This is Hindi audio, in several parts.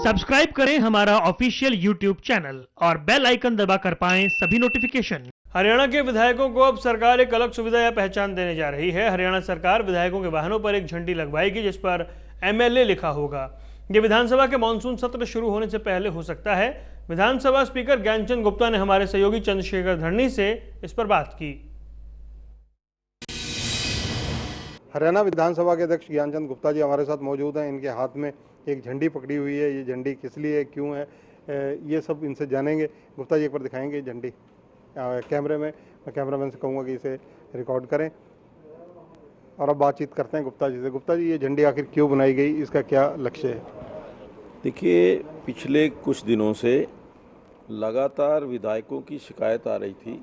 सब्सक्राइब करें हमारा ऑफिशियल यूट्यूब चैनल और बेल आइकन दबाकर पाएं सभी नोटिफिकेशन। हरियाणा के विधायकों को अब सरकार एक अलग सुविधा या पहचान देने जा रही है। हरियाणा सरकार विधायकों के वाहनों पर एक झंडी लगवाएगी जिस पर MLA लिखा होगा। ये विधानसभा के मानसून सत्र शुरू होने से पहले हो सकता है। विधानसभा स्पीकर ज्ञानचंद गुप्ता ने हमारे सहयोगी चंद्रशेखर धरनी से इस पर बात की। हरियाणा विधानसभा के अध्यक्ष ज्ञानचंद गुप्ता जी हमारे साथ मौजूद हैं। इनके हाथ में एक झंडी पकड़ी हुई है। ये झंडी किस लिए है, क्यों है, ये सब इनसे जानेंगे। गुप्ता जी एक बार दिखाएंगे झंडी कैमरे में। मैं कैमरामैन से कहूँगा कि इसे रिकॉर्ड करें और अब बातचीत करते हैं गुप्ता जी से। गुप्ता जी, ये झंडी आखिर क्यों बनाई गई, इसका क्या लक्ष्य है? देखिए, पिछले कुछ दिनों से लगातार विधायकों की शिकायत आ रही थी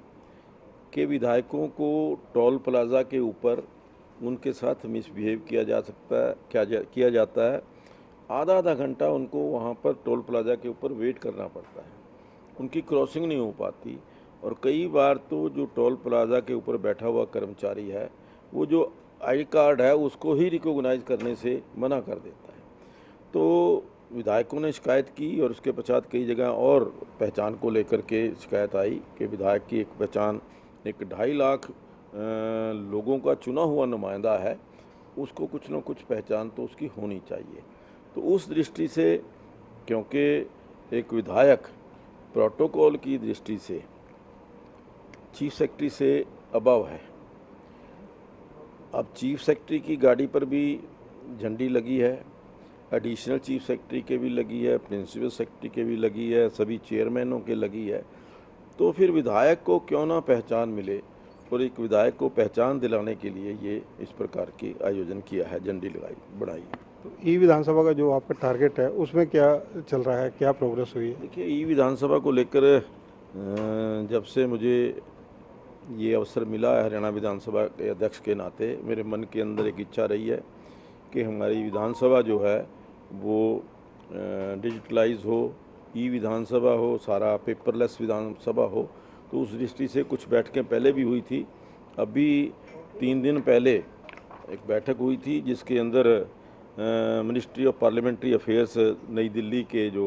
कि विधायकों को टोल प्लाज़ा के ऊपर उनके साथ मिसबिहेव किया जाता है। आधा घंटा उनको वहाँ पर टोल प्लाज़ा के ऊपर वेट करना पड़ता है, उनकी क्रॉसिंग नहीं हो पाती। और कई बार तो जो टोल प्लाज़ा के ऊपर बैठा हुआ कर्मचारी है वो जो आई कार्ड है उसको ही रिकॉग्नाइज करने से मना कर देता है। तो विधायकों ने शिकायत की और उसके पश्चात कई जगह और पहचान को लेकर के शिकायत आई कि विधायक की एक पहचान, एक 2.5 लाख लोगों का चुना हुआ नुमाइंदा है, उसको कुछ न कुछ पहचान तो उसकी होनी चाहिए। तो उस दृष्टि से, क्योंकि एक विधायक प्रोटोकॉल की दृष्टि से चीफ सेक्रेटरी से अबव है। अब चीफ सेक्रेटरी की गाड़ी पर भी झंडी लगी है, एडिशनल चीफ सेक्रेटरी के भी लगी है, प्रिंसिपल सेक्रेटरी के भी लगी है, सभी चेयरमैनों के लगी है। तो फिर विधायक को क्यों ना पहचान मिले, और एक विधायक को पहचान दिलाने के लिए ये इस प्रकार की आयोजन किया है, झंडी बनाई। तो ई विधानसभा का जो आपका टारगेट है उसमें क्या चल रहा है, क्या प्रोग्रेस हुई है? देखिए, ई विधानसभा को लेकर जब से मुझे ये अवसर मिला है हरियाणा विधानसभा के अध्यक्ष के नाते, मेरे मन के अंदर एक इच्छा रही है कि हमारी विधानसभा जो है वो डिजिटलाइज हो, ई विधानसभा हो, सारा पेपरलेस विधानसभा हो। तो उस दृष्टि से कुछ बैठकें पहले भी हुई थी। अभी 3 दिन पहले एक बैठक हुई थी जिसके अंदर मिनिस्ट्री ऑफ पार्लियामेंट्री अफेयर्स नई दिल्ली के जो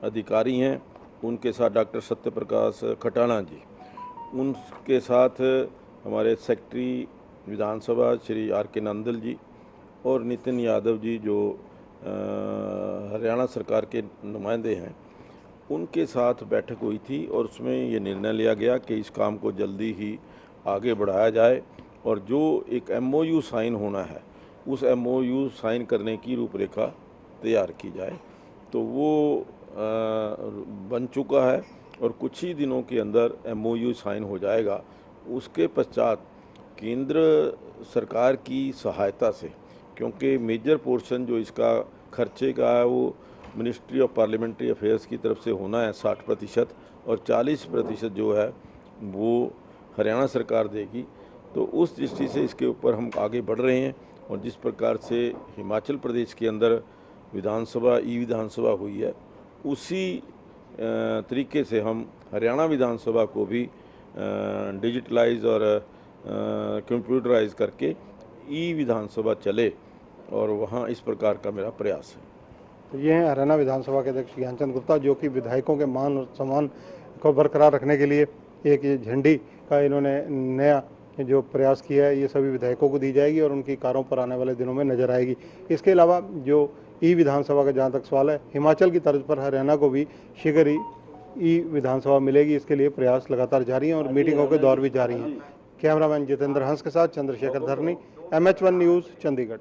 अधिकारी हैं उनके साथ डॉक्टर सत्यप्रकाश खटाना जी, उनके साथ हमारे सेक्रेटरी विधानसभा श्री RK नंदल जी और नितिन यादव जी जो हरियाणा सरकार के नुमाइंदे हैं, उनके साथ बैठक हुई थी और उसमें ये निर्णय लिया गया कि इस काम को जल्दी ही आगे बढ़ाया जाए और जो एक MOU साइन होना है उस MOU साइन करने की रूपरेखा तैयार की जाए। तो वो बन चुका है और कुछ ही दिनों के अंदर MOU साइन हो जाएगा। उसके पश्चात केंद्र सरकार की सहायता से, क्योंकि मेजर पोर्शन जो इसका खर्चे का है वो मिनिस्ट्री ऑफ पार्लियामेंट्री अफेयर्स की तरफ से होना है 60% और 40% जो है वो हरियाणा सरकार देगी। तो उस दृष्टि से इसके ऊपर हम आगे बढ़ रहे हैं और जिस प्रकार से हिमाचल प्रदेश के अंदर विधानसभा ई विधानसभा हुई है उसी तरीके से हम हरियाणा विधानसभा को भी डिजिटलाइज और कंप्यूटराइज करके ई विधानसभा चले और वहाँ इस प्रकार का मेरा प्रयास है। तो ये हैं हरियाणा विधानसभा के अध्यक्ष ज्ञानचंद गुप्ता, जो कि विधायकों के मान और सम्मान को बरकरार रखने के लिए एक ये झंडी का इन्होंने नया जो प्रयास किया है ये सभी विधायकों को दी जाएगी और उनकी कारों पर आने वाले दिनों में नजर आएगी। इसके अलावा जो ई विधानसभा का जहाँ तक सवाल है, हिमाचल की तर्ज पर हरियाणा को भी शीघ्र ही ई विधानसभा मिलेगी। इसके लिए प्रयास लगातार जारी हैं और मीटिंगों के दौर भी जारी हैं। कैमरामैन जितेंद्र हंस के साथ चंद्रशेखर धरनी, MH1 न्यूज़, चंडीगढ़।